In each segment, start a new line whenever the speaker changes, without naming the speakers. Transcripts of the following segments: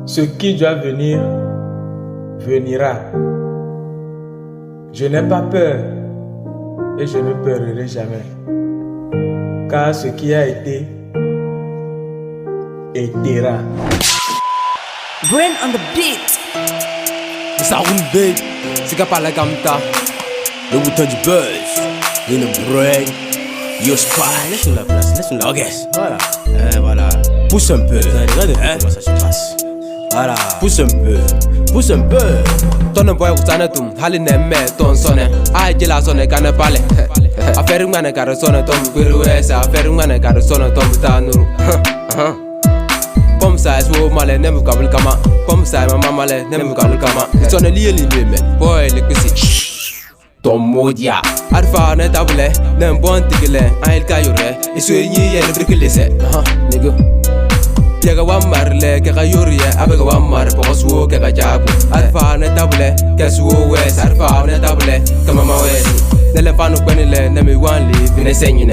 Ce qui doit venir, venira. Je n'ai pas peur et je ne peurerai jamais. Car ce qui a été, étera.
Brain on the beat.
Ça roule big, c'est qu'à parler comme ça. Le bouton du buzz, in the brain, your spy. Laisse-nous la place, laisse-nous la place. Ok, voilà. Voilà. Pousse un peu, regardez comment ça se passe. Voilà, pousse un peu, pousse un peu. Ton boy ou t'en es tout, halin n'aime ton sonne. Aïe, j'ai la sonne qu'à ne parler. Affaire une manne car sonne tombe, pirouette, affaire une manne car sonne tombe, t'as nous. Comme ça, c'est au malais, n'aime pas le kama. Comme ça, ma maman n'aime pas le kama. Son lié l'idée, mais boy, le cuissi. Ton modia. Alpha n'est pas voulu, n'aime pas un tigre, un il caillourait. Et soigné, il y a le brique laissé. Nigga. Yaga wamarle, kaka yuria, avec wamar, pour sou, kaka jabu. Alpha n'est pas voulu, qu'est-ce west, alpha n'est pas voulu, comme maman west. N'éléphant nous connaît, n'aime one live, une saigne.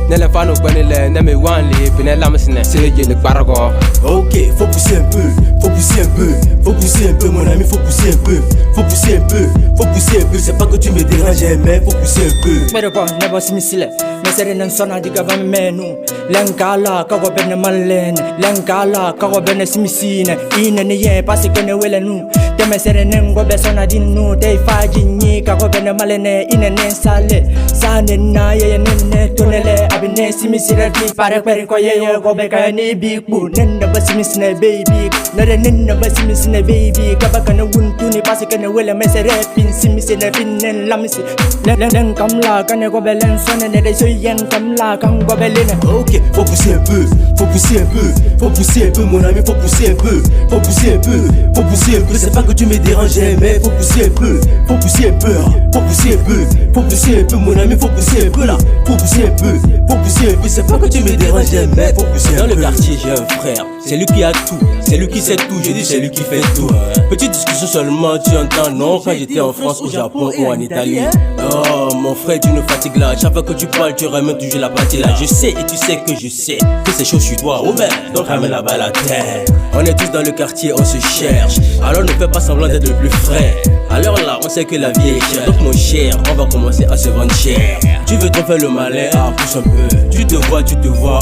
N'éléphant nous connaît, n'aime one live, une lamsine, c'est le paragon.
Ok, faut pousser un peu, faut pousser un peu, faut pousser un peu, mon ami, faut pousser un peu, faut pousser un peu, faut pousser un peu. C'est pas que tu me déranges, mais faut pousser un peu.
Mais bon, n'est pas si missile. Mais c'est rien sonne du gavin menu. L'encala, kago ben malen. L'encala, kago ben simisine. Il n'y a pas ce que nous voulons. Te me serenen go besona dinu. Te fajini, kago ben malene. Il n'est salé. Sanena, ye nene, tonele. Abine simisire, pare perikoye, go beka ni big boo. Nenda basimisine, baby. Nada nenda basimisine, baby. Kabakana wuntuni, parce que nous voulons. Mais c'est repin, simisine, fin, lamisi. L'en comme la, quand go belen sonne, ne de yen comme la, quand go belene.
Ok, faut pousser un peu, faut pousser un peu, faut pousser un peu, mon ami, faut pousser un peu, faut pousser un peu, faut pousser un peu. C'est pas que tu me déranges, mais faut pousser un peu, faut pousser un peu, faut pousser un peu, faut pousser un peu, mon ami, faut pousser un peu là, faut pousser un peu, faut pousser un peu. C'est pas que tu me déranges, mais faut pousser un peu.
Dans le quartier, j'ai un frère, c'est lui qui a tout, c'est lui qui sait tout, je dis c'est lui qui fait tout. Petite discussion seulement, tu entends, non, quand j'étais en France, au Japon ou en Italie. Oh, mon frère, tu nous fatigues là, chaque fois que tu parles, tu ramènes toujours la partie là. Je sais et tu sais que je sais que c'est chaud sur toi, oh ben, donc ramène la balle à terre. On est tous dans le quartier, on se cherche, alors ne fais pas semblant d'être le plus frais. Alors là, on sait que la vie est chère, donc mon cher, on va commencer à se vendre cher. Tu veux trop faire le malin, ah pousse un peu. Tu te vois,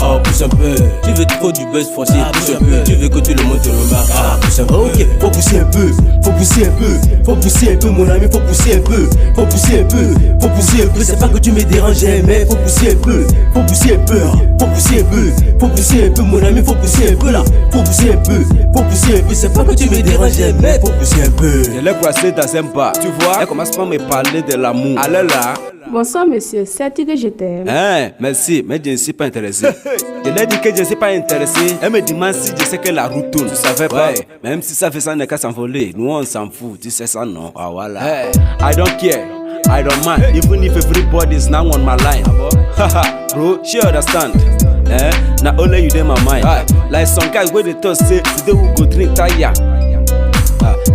ah pousse un peu. Tu veux trop du buzz forcé, pousse un peu. Tu veux que tout le monde te remarque, ah pousse un peu.
Ok, faut pousser un peu, faut pousser un peu, faut pousser un peu, mon ami, faut pousser un peu, faut pousser un peu, faut pousser un peu. C'est pas que tu me déranges, mais faut pousser un peu, faut pousser un peu, faut pousser un peu, faut pousser un peu, mon ami, faut pousser un peu là, faut pousser un peu, faut pousser un peu. C'est pas que tu me déranges, mais faut pousser un peu.
Je l'ai croisé dans un bar, tu vois, elle commence pas à me parler de l'amour. Alors là.
Bonsoir monsieur, sais-tu que je t'aime?
Hein, merci, mais je ne suis pas intéressé. Je lui ai dit que je ne suis pas intéressé. Elle me demande si je sais que la route tourne. Tu savais pas? Ouais, même si ça fait ça, n'est qu'à s'envoler. Nous on s'en fout, tu sais ça non? Ah voilà. Hey, I don't care, I don't mind. Even if everybody is now on my line. Haha, bro, she understand. Eh, now only you in my mind. Like some guys where they talk say today we go drink tire.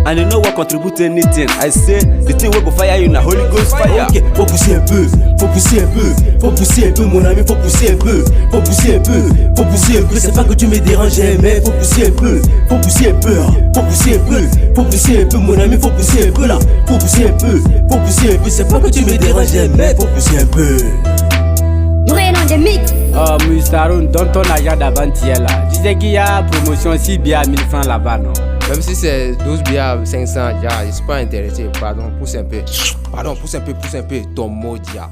And you know what contribute anything. I say the thing will go fire you na Holy Ghost fire.
Ok, faut pousser un peu, faut pousser un peu, faut pousser un peu, mon ami, faut pousser un peu, faut pousser un peu, faut pousser un peu. C'est pas que tu me déranges, mais faut pousser un peu, faut pousser un peu, faut pousser un peu, faut pousser un peu, mon ami, faut pousser un peu là, faut pousser un peu, faut pousser un peu. C'est pas que tu me déranges, mais faut pousser un peu.
Brain on the mix.
Oh, Mustaroun, donne ton agent d'avant-hier là. Tu sais qu'il y a promotion 6 billets à 1000 francs là-bas, non?
Même si c'est 12 billets à 500, je suis pas intéressé. Pardon, pousse un peu. Pardon, pousse un peu, ton mot, dia.